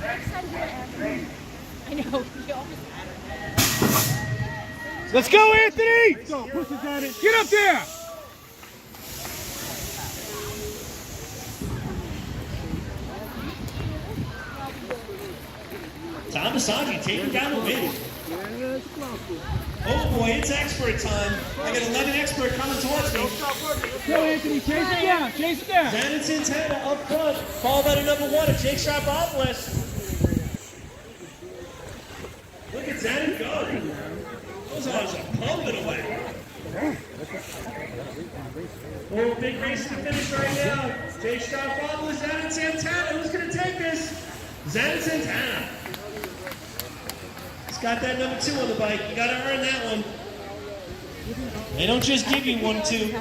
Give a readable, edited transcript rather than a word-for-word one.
I know. Let's go, Anthony! Let's go. Push it, Daddy. Get up there! Tom Asagi taking down the win. Oh boy, it's expert time. I got 11 expert coming towards me. Go, Anthony. Chase it down. Chase it down. Xanon Santana up front, followed by the number 1 of Jake Sharpopoulos. Look at Xanon go. Those arms are pumping away. Oh, big race to the finish right now. Jake Sharpopoulos, Xanon Santana. Who's going to take this? Xanon Santana. He's got that number 2 on the bike. You got to earn that one. They don't just give you 1, 2.